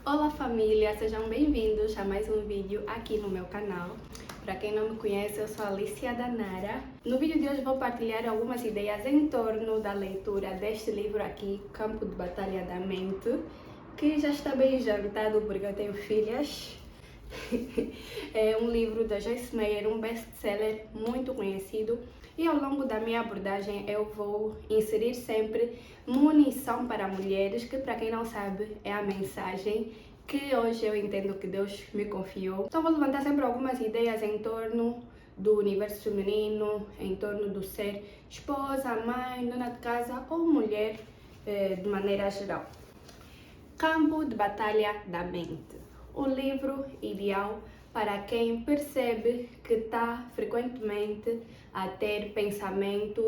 Olá família, sejam bem-vindos a mais um vídeo aqui no meu canal. Para quem não me conhece, eu sou Alicia Danara. No vídeo de hoje vou partilhar algumas ideias em torno da leitura deste livro aqui, Campo de Batalha da Mente, que já está bem jantado porque eu tenho filhas. É um livro da Joyce Meyer, um best-seller muito conhecido, e ao longo da minha abordagem eu vou inserir sempre munição para mulheres, que para quem não sabe é a mensagem que hoje eu entendo que Deus me confiou. Então vou levantar sempre algumas ideias em torno do universo feminino, em torno do ser esposa, mãe, dona de casa ou mulher de maneira geral. Campo de Batalha da Mente. O livro ideal para quem percebe que está frequentemente a ter pensamento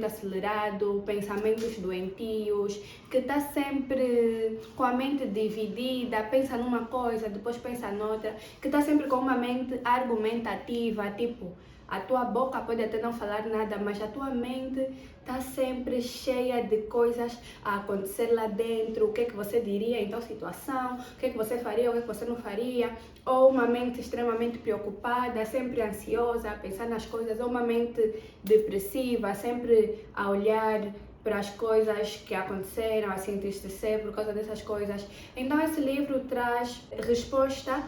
acelerado, pensamentos doentios, que está sempre com a mente dividida, pensa numa coisa, depois pensa noutra, que está sempre com uma mente argumentativa, tipo, a tua boca pode até não falar nada, mas a tua mente está sempre cheia de coisas a acontecer lá dentro. O que é que você diria em tal situação? O que é que você faria? O que é que você não faria? Ou uma mente extremamente preocupada, sempre ansiosa, a pensar nas coisas. Ou uma mente depressiva, sempre a olhar para as coisas que aconteceram, a se entristecer por causa dessas coisas. Então esse livro traz resposta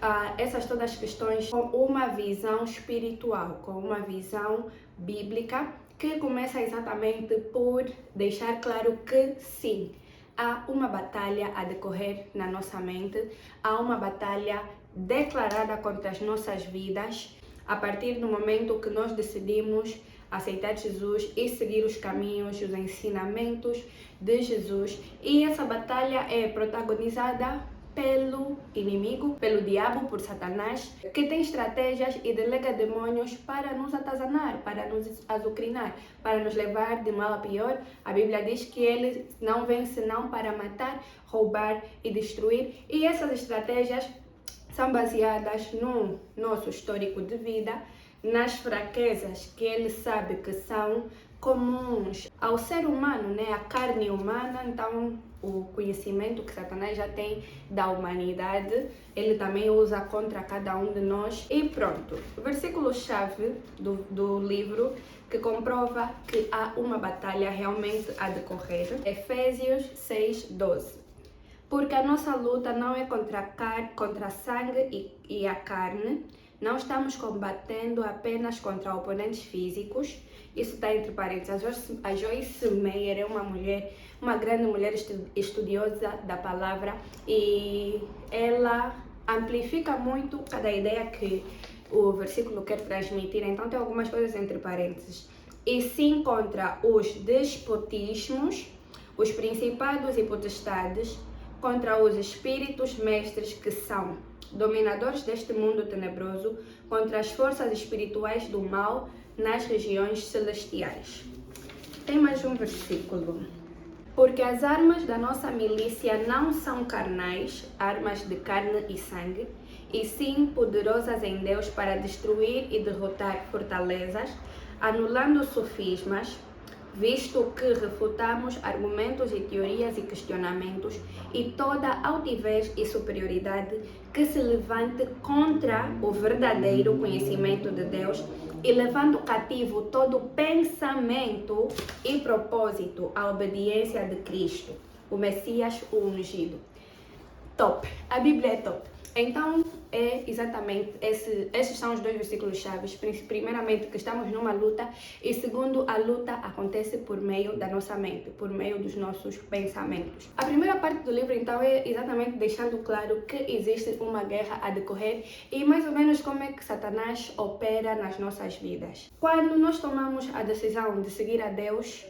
a essas todas as questões com uma visão espiritual, com uma visão bíblica, que começa exatamente por deixar claro que sim, há uma batalha a decorrer na nossa mente, há uma batalha declarada contra as nossas vidas, a partir do momento que nós decidimos aceitar Jesus e seguir os caminhos, os ensinamentos de Jesus. E essa batalha é protagonizada pelo inimigo, pelo diabo, por Satanás, que tem estratégias e delega demônios para nos atazanar, para nos azucrinar, para nos levar de mal a pior. A Bíblia diz que ele não vem senão para matar, roubar e destruir. E essas estratégias são baseadas no nosso histórico de vida, nas fraquezas que ele sabe que são comuns ao ser humano, né? A carne humana. Então o conhecimento que Satanás já tem da humanidade, ele também usa contra cada um de nós. E pronto, o versículo-chave do livro que comprova que há uma batalha realmente a decorrer, Efésios 6:12. Porque a nossa luta não é contra sangue e a carne. Não estamos combatendo apenas contra oponentes físicos. Isso está entre parênteses. A Joyce Meyer é uma grande mulher estudiosa da palavra, e ela amplifica muito cada ideia que o versículo quer transmitir. Então tem algumas coisas entre parênteses. E sim contra os despotismos, os principados e potestades, contra os espíritos mestres que são dominadores deste mundo tenebroso, contra as forças espirituais do mal nas regiões celestiais. Tem mais um versículo. Porque as armas da nossa milícia não são carnais, armas de carne e sangue, e sim poderosas em Deus para destruir e derrotar fortalezas, anulando sofismas, visto que refutamos argumentos e teorias e questionamentos e toda altivez e superioridade que se levante contra o verdadeiro conhecimento de Deus, e levando cativo todo pensamento e propósito à obediência de Cristo, o Messias, o ungido. Top! A Bíblia é top. Então, é exatamente esses são os dois versículos chaves. Primeiramente, que estamos numa luta, e segundo, a luta acontece por meio da nossa mente, por meio dos nossos pensamentos. A primeira parte do livro, então, é exatamente deixando claro que existe uma guerra a decorrer e mais ou menos como é que Satanás opera nas nossas vidas. Quando nós tomamos a decisão de seguir a Deus,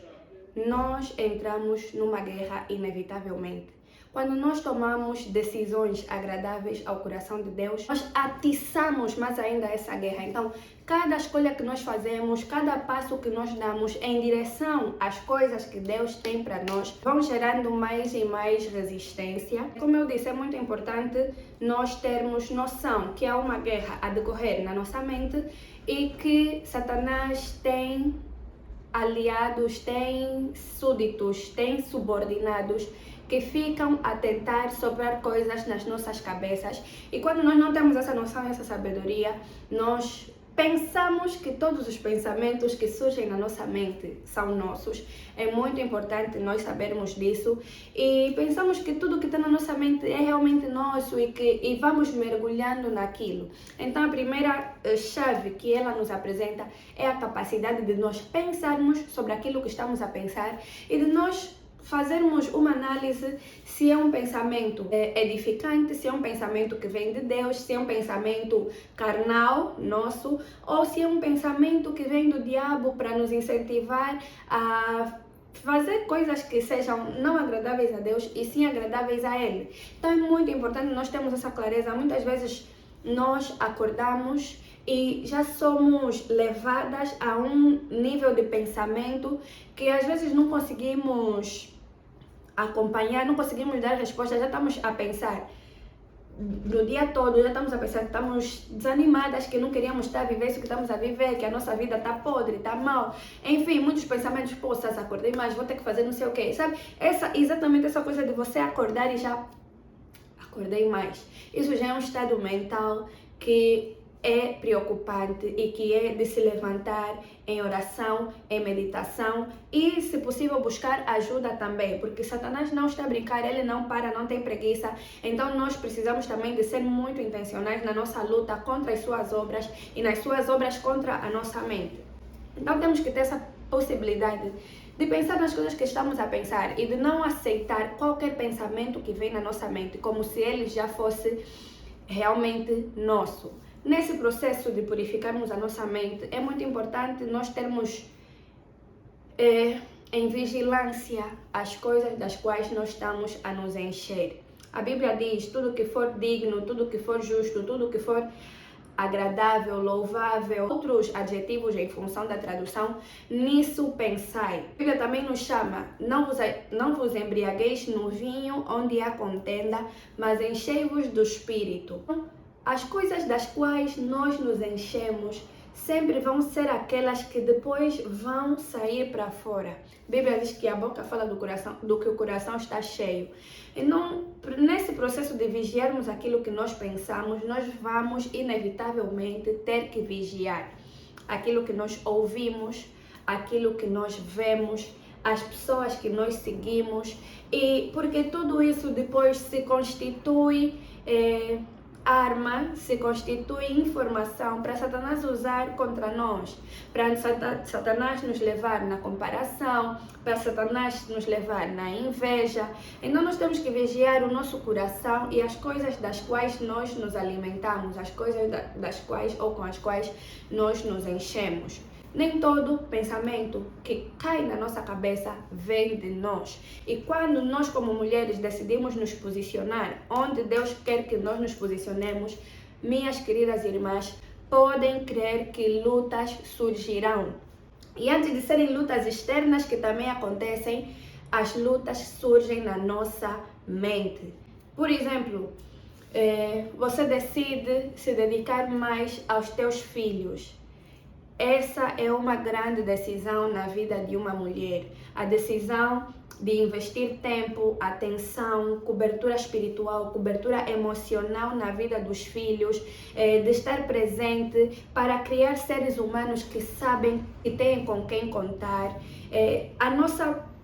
nós entramos numa guerra inevitavelmente. Quando nós tomamos decisões agradáveis ao coração de Deus, nós atiçamos mais ainda essa guerra. Então, cada escolha que nós fazemos, cada passo que nós damos em direção às coisas que Deus tem para nós, vão gerando mais e mais resistência. Como eu disse, é muito importante nós termos noção que há uma guerra a decorrer na nossa mente e que Satanás tem aliados, tem súditos, tem subordinados que ficam a tentar soprar coisas nas nossas cabeças. E quando nós não temos essa noção, essa sabedoria, nós pensamos que todos os pensamentos que surgem na nossa mente são nossos. É muito importante nós sabermos disso e pensamos que tudo que está na nossa mente é realmente nosso e vamos mergulhando naquilo. Então a primeira chave que ela nos apresenta é a capacidade de nós pensarmos sobre aquilo que estamos a pensar e de nós fazermos uma análise se é um pensamento edificante, se é um pensamento que vem de Deus, se é um pensamento carnal, nosso, ou se é um pensamento que vem do diabo para nos incentivar a fazer coisas que sejam não agradáveis a Deus e sim agradáveis a Ele. Então é muito importante nós termos essa clareza. Muitas vezes nós acordamos e já somos levadas a um nível de pensamento que às vezes não conseguimos acompanhar, não conseguimos dar resposta, já estamos a pensar no dia todo, já estamos a pensar que estamos desanimadas, que não queríamos estar a viver isso que estamos a viver, que a nossa vida está podre, está mal, enfim, muitos pensamentos, poças, acordei mais, vou ter que fazer não sei o quê, sabe? Exatamente essa coisa de você acordar e já acordei mais. Isso já é um estado mental que é preocupante e que é de se levantar em oração, em meditação e, se possível, buscar ajuda também, porque Satanás não está a brincar, ele não para, não tem preguiça. Então nós precisamos também de ser muito intencionais na nossa luta contra as suas obras e nas suas obras contra a nossa mente. Então temos que ter essa possibilidade de pensar nas coisas que estamos a pensar e de não aceitar qualquer pensamento que vem na nossa mente como se ele já fosse realmente nosso. Nesse processo de purificarmos a nossa mente, é muito importante nós termos em vigilância as coisas das quais nós estamos a nos encher. A Bíblia diz, tudo que for digno, tudo que for justo, tudo que for agradável, louvável, outros adjetivos em função da tradução, nisso pensai. A Bíblia também nos chama, não vos embriagueis no vinho onde há contenda, mas enchei-vos do Espírito. As coisas das quais nós nos enchemos sempre vão ser aquelas que depois vão sair para fora. A Bíblia diz que a boca fala do que o coração está cheio. Então, nesse processo de vigiarmos aquilo que nós pensamos, nós vamos inevitavelmente ter que vigiar aquilo que nós ouvimos, aquilo que nós vemos, as pessoas que nós seguimos, e porque tudo isso depois se constitui arma, se constitui informação para Satanás usar contra nós, para Satanás nos levar na comparação, para Satanás nos levar na inveja. Então nós temos que vigiar o nosso coração e as coisas das quais nós nos alimentamos, as coisas das quais ou com as quais nós nos enchemos. Nem todo pensamento que cai na nossa cabeça vem de nós. E quando nós, como mulheres, decidimos nos posicionar onde Deus quer que nós nos posicionemos, minhas queridas irmãs, podem crer que lutas surgirão. E antes de serem lutas externas que também acontecem, as lutas surgem na nossa mente. Por exemplo, você decide se dedicar mais aos teus filhos. Essa é uma grande decisão na vida de uma mulher. A decisão de investir tempo, atenção, cobertura espiritual, cobertura emocional na vida dos filhos, de estar presente para criar seres humanos que sabem e têm com quem contar.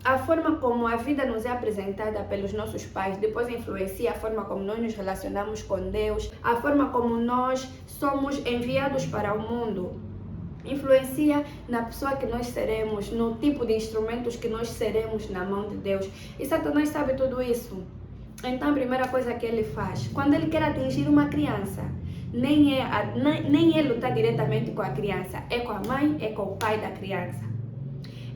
A forma como a vida nos é apresentada pelos nossos pais depois influencia a forma como nós nos relacionamos com Deus, a forma como nós somos enviados para o mundo. Influencia na pessoa que nós seremos, no tipo de instrumentos que nós seremos na mão de Deus. E Satanás sabe tudo isso. Então a primeira coisa que ele faz, quando ele quer atingir uma criança, nem é lutar diretamente com a criança, é com a mãe, é com o pai da criança.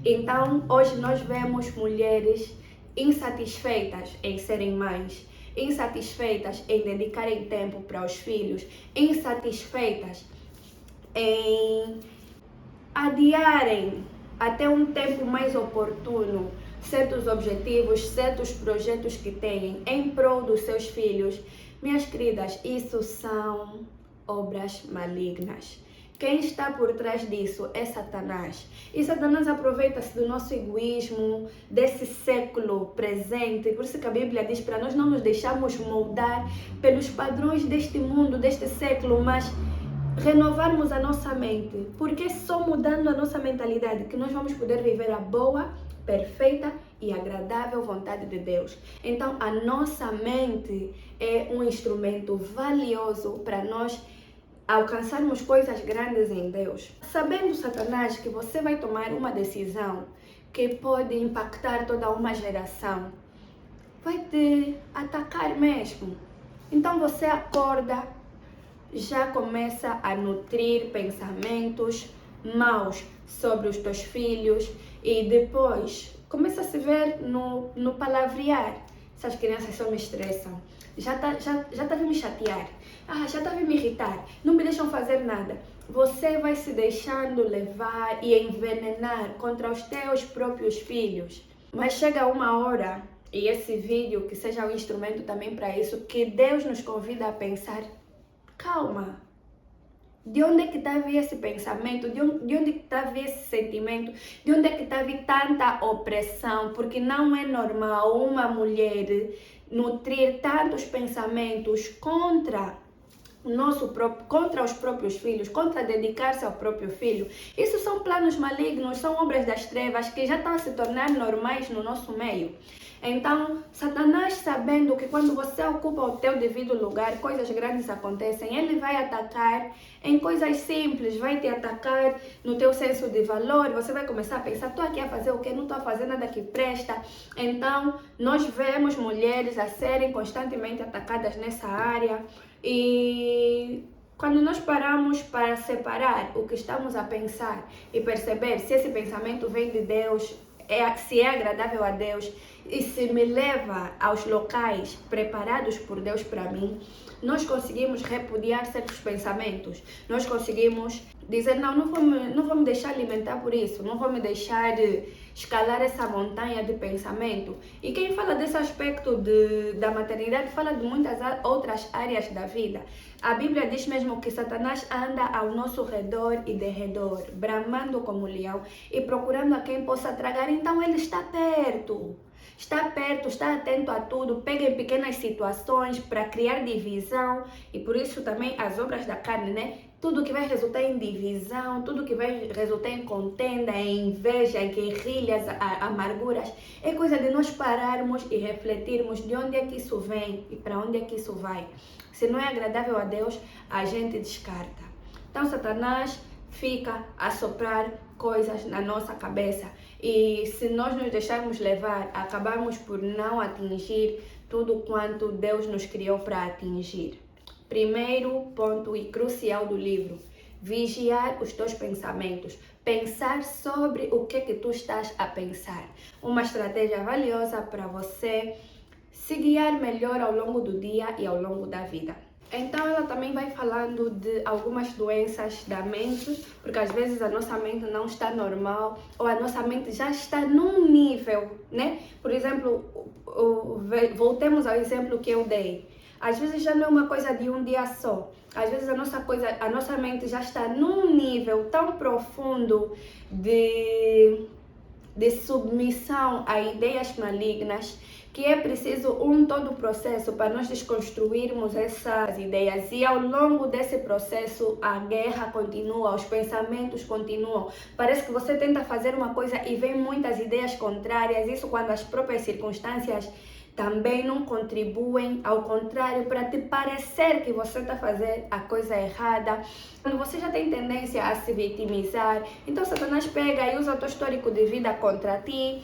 Então hoje nós vemos mulheres insatisfeitas em serem mães, insatisfeitas em dedicarem tempo para os filhos, insatisfeitas em adiarem até um tempo mais oportuno certos objetivos, certos projetos que têm em prol dos seus filhos. Minhas queridas, isso são obras malignas. quem está por trás disso é Satanás. E Satanás aproveita-se do nosso egoísmo, desse século presente. Por isso que a Bíblia diz para nós não nos deixarmos moldar pelos padrões deste mundo, deste século, mas renovarmos a nossa mente. Porque é só mudando a nossa mentalidade que nós vamos poder viver a boa, perfeita e agradável vontade de Deus. Então, a nossa mente é um instrumento valioso para nós alcançarmos coisas grandes em Deus. Sabendo, Satanás, que você vai tomar uma decisão que pode impactar toda uma geração, vai te atacar mesmo. Então você acorda, já começa a nutrir pensamentos maus sobre os teus filhos e depois começa a se ver no palavrear. Essas crianças só me estressam. Já tá a me chatear. Já tá a me irritar. Não me deixam fazer nada. Você vai se deixando levar e envenenar contra os teus próprios filhos. Mas chega uma hora, e esse vídeo que seja um instrumento também para isso, que Deus nos convida a pensar: calma, de onde é que está a vir esse pensamento? De onde está a vir esse sentimento? De onde é que está a vir tanta opressão? Porque não é normal uma mulher nutrir tantos pensamentos contra contra os próprios filhos, contra dedicar-se ao próprio filho. Isso são planos malignos, são obras das trevas que já estão a se tornar normais no nosso meio. Então, Satanás, sabendo que quando você ocupa o teu devido lugar, coisas grandes acontecem, ele vai atacar em coisas simples, vai te atacar no teu senso de valor, você vai começar a pensar: estou aqui a fazer o quê? Não estou a fazer nada que presta. Então, nós vemos mulheres a serem constantemente atacadas nessa área e quando nós paramos para separar o que estamos a pensar e perceber se esse pensamento vem de Deus, se é agradável a Deus e se me leva aos locais preparados por Deus para mim, nós conseguimos repudiar certos pensamentos. Nós conseguimos dizer: não vou me deixar alimentar por isso, não vou me deixar escalar essa montanha de pensamento. E quem fala desse aspecto da maternidade fala de muitas outras áreas da vida. A Bíblia diz mesmo que Satanás anda ao nosso redor e derredor, bramando como um leão e procurando a quem possa tragar. Então ele está perto, está atento a tudo, pega em pequenas situações para criar divisão. E por isso também as obras da carne, né? Tudo que vai resultar em divisão, tudo que vai resultar em contenda, em inveja, em guerrilhas, amarguras, é coisa de nós pararmos e refletirmos de onde é que isso vem e para onde é que isso vai. Se não é agradável a Deus, a gente descarta. Então Satanás fica a soprar coisas na nossa cabeça e se nós nos deixarmos levar, acabamos por não atingir tudo quanto Deus nos criou para atingir. Primeiro ponto e crucial do livro: vigiar os teus pensamentos. Pensar sobre o que tu estás a pensar. Uma estratégia valiosa para você se guiar melhor ao longo do dia e ao longo da vida. Então ela também vai falando de algumas doenças da mente, porque às vezes a nossa mente não está normal ou a nossa mente já está num nível, né? Por exemplo, voltemos ao exemplo que eu dei. Às vezes já não é uma coisa de um dia só. Às vezes a nossa mente já está num nível tão profundo de submissão a ideias malignas que é preciso todo processo para nós desconstruirmos essas ideias. E ao longo desse processo a guerra continua, os pensamentos continuam. Parece que você tenta fazer uma coisa e vem muitas ideias contrárias. Isso quando as próprias circunstâncias também não contribuem, ao contrário, para te parecer que você está fazendo a coisa errada. Quando você já tem tendência a se vitimizar, então Satanás pega e usa o teu histórico de vida contra ti.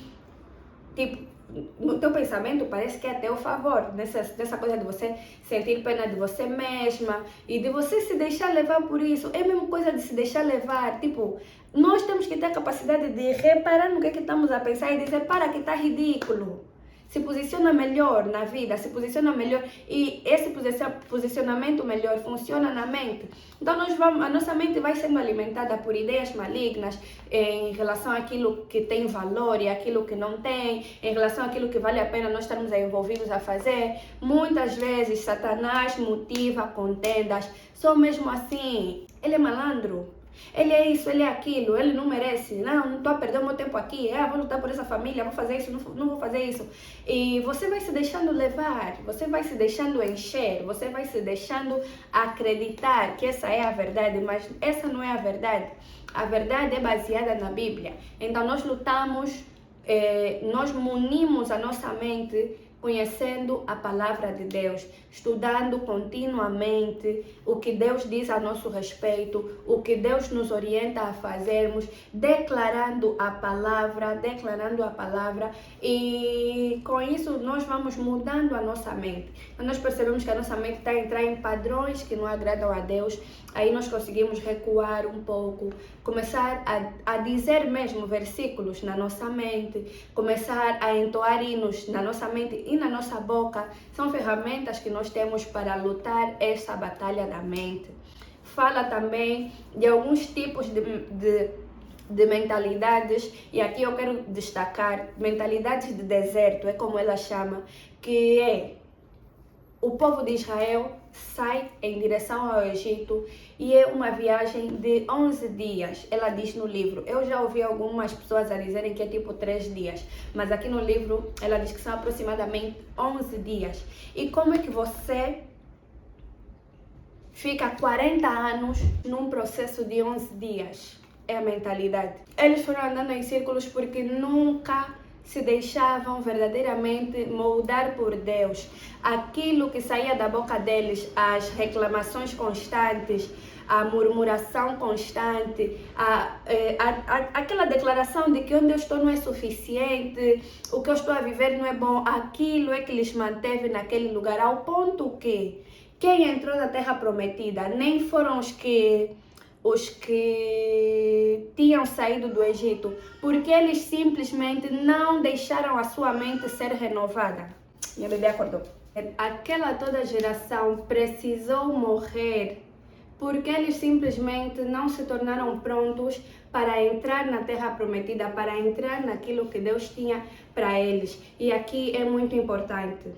Tipo, no teu pensamento parece que é a teu favor, nessa coisa de você sentir pena de você mesma e de você se deixar levar por isso. É a mesma coisa de se deixar levar. Tipo, nós temos que ter a capacidade de reparar no que estamos a pensar e dizer: para, que está ridículo. Se posiciona melhor na vida, se posiciona melhor e esse posicionamento melhor funciona na mente. Então a nossa mente vai sendo alimentada por ideias malignas em relação àquilo que tem valor e aquilo que não tem, em relação àquilo que vale a pena nós estarmos envolvidos a fazer. Muitas vezes Satanás motiva contendas, só mesmo assim, ele é malandro. Ele é isso, ele é aquilo, ele não merece. Não estou a perder o meu tempo aqui. Vou lutar por essa família, vou fazer isso, não vou fazer isso. E você vai se deixando levar, você vai se deixando encher, você vai se deixando acreditar que essa é a verdade, mas essa não é a verdade. A verdade é baseada na Bíblia. Então nós lutamos, nós munimos a nossa mente conhecendo a palavra de Deus, estudando continuamente o que Deus diz a nosso respeito, o que Deus nos orienta a fazermos, declarando a palavra, e com isso nós vamos mudando a nossa mente. Quando nós percebemos que a nossa mente está a entrar em padrões que não agradam a Deus, aí nós conseguimos recuar um pouco, começar a dizer mesmo versículos na nossa mente, começar a entoar hinos na nossa mente e na nossa boca. São ferramentas que nós temos para lutar essa batalha da mente. Fala também de alguns tipos de mentalidades, e aqui eu quero destacar mentalidades de deserto, é como ela chama, que é o povo de Israel sai em direção ao Egito e é uma viagem de 11 dias, ela diz no livro. Eu já ouvi algumas pessoas a dizerem que é tipo 3 dias, mas aqui no livro ela diz que são aproximadamente 11 dias. E como é que você fica 40 anos num processo de 11 dias? É a mentalidade. Eles foram andando em círculos porque nunca se deixavam verdadeiramente moldar por Deus. Aquilo que saía da boca deles, as reclamações constantes, a murmuração constante, aquela declaração de que onde eu estou não é suficiente, o que eu estou a viver não é bom, aquilo é que lhes manteve naquele lugar, ao ponto que quem entrou na terra prometida nem foram os que tinham saído do Egito, porque eles simplesmente não deixaram a sua mente ser renovada. Minha bebê acordou. Aquela toda geração precisou morrer porque eles simplesmente não se tornaram prontos para entrar na terra prometida, para entrar naquilo que Deus tinha para eles. E aqui é muito importante.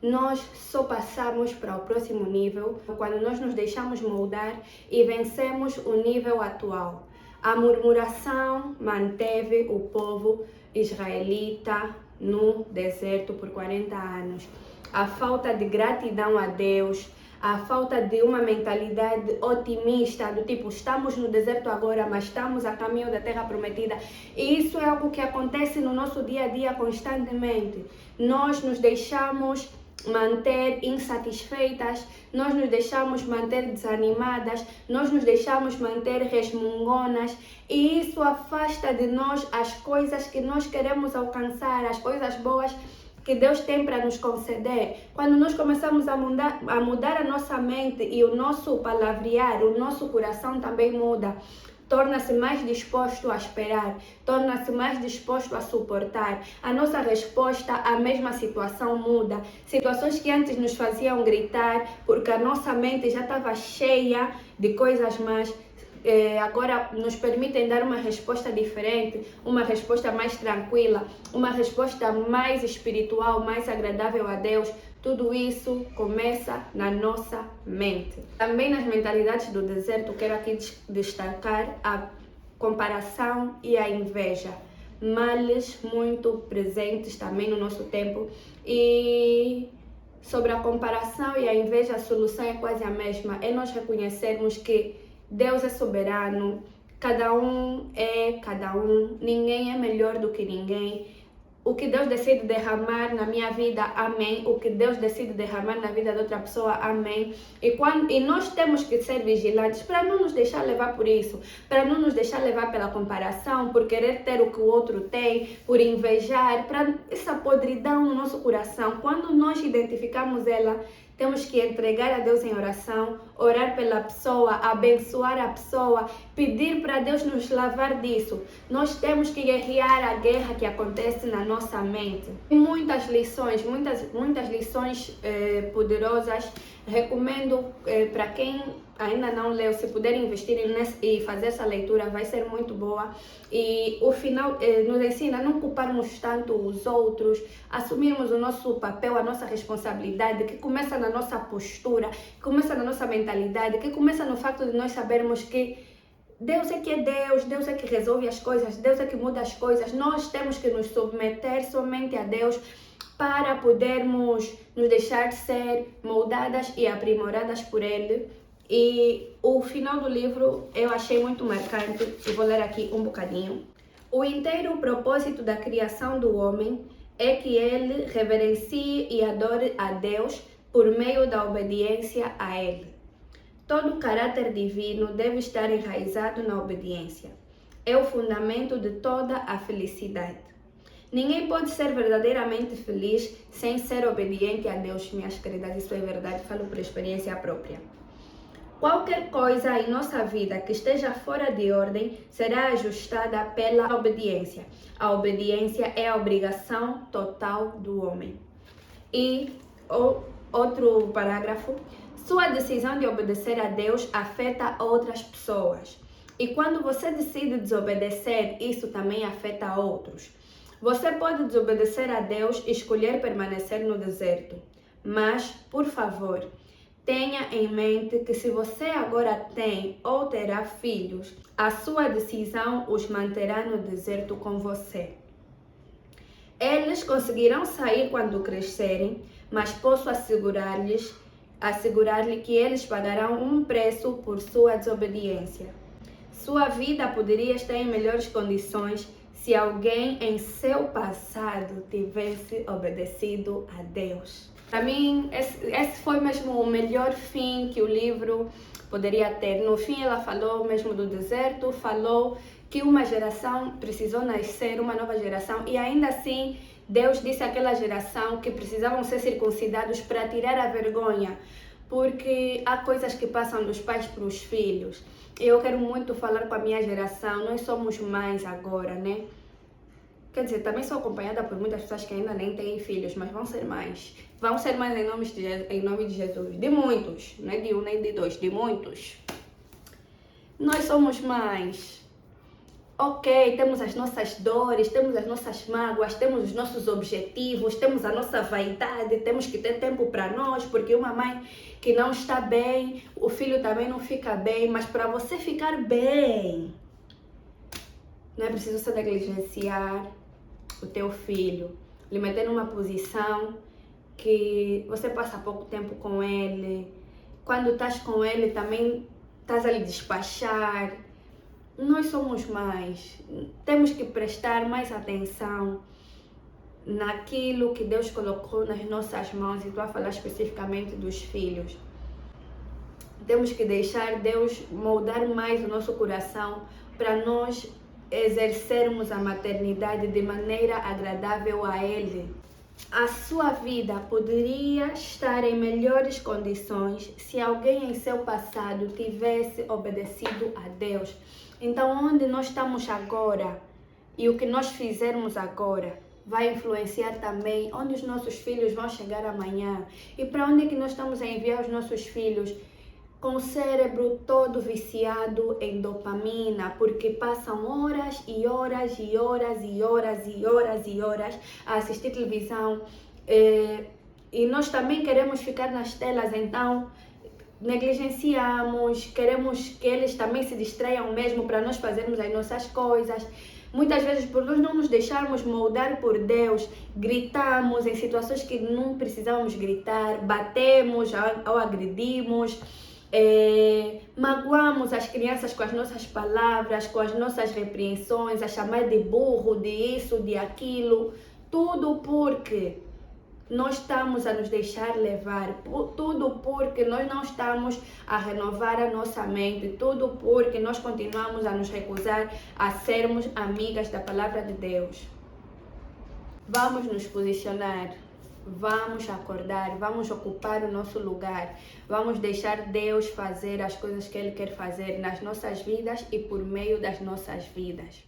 Nós só passamos para o próximo nível quando nós nos deixamos moldar e vencemos o nível atual. A murmuração manteve o povo israelita no deserto por 40 anos. A falta de gratidão a Deus, a falta de uma mentalidade otimista, do tipo, estamos no deserto agora, mas estamos a caminho da terra prometida. E isso é algo que acontece no nosso dia a dia constantemente. Nós nos deixamos manter insatisfeitas, nós nos deixamos manter desanimadas, nós nos deixamos manter resmungonas, e isso afasta de nós as coisas que nós queremos alcançar, as coisas boas que Deus tem para nos conceder. Quando nós começamos a mudar a nossa mente e o nosso palavrear, o nosso coração também muda. Torna-se mais disposto a esperar, torna-se mais disposto a suportar. A nossa resposta à mesma situação muda. Situações que antes nos faziam gritar, porque a nossa mente já estava cheia de coisas más, agora nos permitem dar uma resposta diferente, uma resposta mais tranquila, uma resposta mais espiritual, mais agradável a Deus. Tudo isso começa na nossa mente. Também nas mentalidades do deserto, quero aqui destacar a comparação e a inveja. Males muito presentes também no nosso tempo. E sobre a comparação e a inveja, a solução é quase a mesma. É nós reconhecermos que Deus é soberano, cada um é cada um, ninguém é melhor do que ninguém. O que Deus decide derramar na minha vida, amém. O que Deus decide derramar na vida de outra pessoa, amém. E nós temos que ser vigilantes para não nos deixar levar por isso, para não nos deixar levar pela comparação, por querer ter o que o outro tem, por invejar, para essa podridão no nosso coração. Quando nós identificamos ela, temos que entregar a Deus em oração, orar pela pessoa, abençoar a pessoa, pedir para Deus nos lavar disso. Nós temos que guerrear a guerra que acontece na nossa mente. Muitas lições, muitas lições poderosas. Recomendo para quem ainda não leu, se puder investir e fazer essa leitura, vai ser muito boa. E o final nos ensina a não culparmos tanto os outros, assumirmos o nosso papel, a nossa responsabilidade, que começa na nossa postura, que começa na nossa mentalidade, que começa no facto de nós sabermos que Deus é que é Deus, Deus é que resolve as coisas, Deus é que muda as coisas. Nós temos que nos submeter somente a Deus para podermos nos deixar ser moldadas e aprimoradas por Ele. E o final do livro eu achei muito marcante e vou ler aqui um bocadinho. O inteiro propósito da criação do homem é que ele reverencie e adore a Deus por meio da obediência a Ele. Todo o caráter divino deve estar enraizado na obediência. É o fundamento de toda a felicidade. Ninguém pode ser verdadeiramente feliz sem ser obediente a Deus, minhas queridas. Isso é verdade, falo por experiência própria. Qualquer coisa em nossa vida que esteja fora de ordem será ajustada pela obediência. A obediência é a obrigação total do homem. E outro parágrafo. Sua decisão de obedecer a Deus afeta outras pessoas. E quando você decide desobedecer, isso também afeta outros. Você pode desobedecer a Deus e escolher permanecer no deserto. Mas, por favor, tenha em mente que se você agora tem ou terá filhos, a sua decisão os manterá no deserto com você. Eles conseguirão sair quando crescerem, mas posso assegurar-lhe que eles pagarão um preço por sua desobediência. Sua vida poderia estar em melhores condições se alguém em seu passado tivesse obedecido a Deus. Para mim, esse foi mesmo o melhor fim que o livro poderia ter. No fim, ela falou mesmo do deserto, falou que uma geração precisou nascer, uma nova geração, e ainda assim Deus disse àquela geração que precisavam ser circuncidados para tirar a vergonha, porque há coisas que passam dos pais para os filhos. Eu quero muito falar com a minha geração, nós somos mães agora, né? Quer dizer, também sou acompanhada por muitas pessoas que ainda nem têm filhos, mas vão ser mães. Vão ser mães em nome de Jesus. De muitos, não é de um nem de dois, de muitos. Nós somos mães. Ok, temos as nossas dores, temos as nossas mágoas, temos os nossos objetivos, temos a nossa vaidade, temos que ter tempo para nós, porque uma mãe que não está bem, o filho também não fica bem, mas para você ficar bem, não é preciso você negligenciar o teu filho, lhe meter numa posição que você passa pouco tempo com ele, quando estás com ele também estás a lhe despachar. Nós somos mães, temos que prestar mais atenção naquilo que Deus colocou nas nossas mãos, e estou a falar especificamente dos filhos. Temos que deixar Deus moldar mais o nosso coração para nós exercermos a maternidade de maneira agradável a Ele. A sua vida poderia estar em melhores condições se alguém em seu passado tivesse obedecido a Deus. Então, onde nós estamos agora e o que nós fizermos agora vai influenciar também onde os nossos filhos vão chegar amanhã e para onde é que nós estamos a enviar os nossos filhos com o cérebro todo viciado em dopamina, porque passam horas e horas e horas e horas e horas e horas a assistir televisão e nós também queremos ficar nas telas, então negligenciamos, queremos que eles também se distraiam mesmo para nós fazermos as nossas coisas. Muitas vezes, por nós não nos deixarmos moldar por Deus, gritamos em situações que não precisávamos gritar, batemos ou agredimos, magoamos as crianças com as nossas palavras, com as nossas repreensões, a chamar de burro, de isso, de aquilo, tudo porque nós estamos a nos deixar levar, tudo porque nós não estamos a renovar a nossa mente, tudo porque nós continuamos a nos recusar a sermos amigas da palavra de Deus. Vamos nos posicionar, vamos acordar, vamos ocupar o nosso lugar, vamos deixar Deus fazer as coisas que Ele quer fazer nas nossas vidas e por meio das nossas vidas.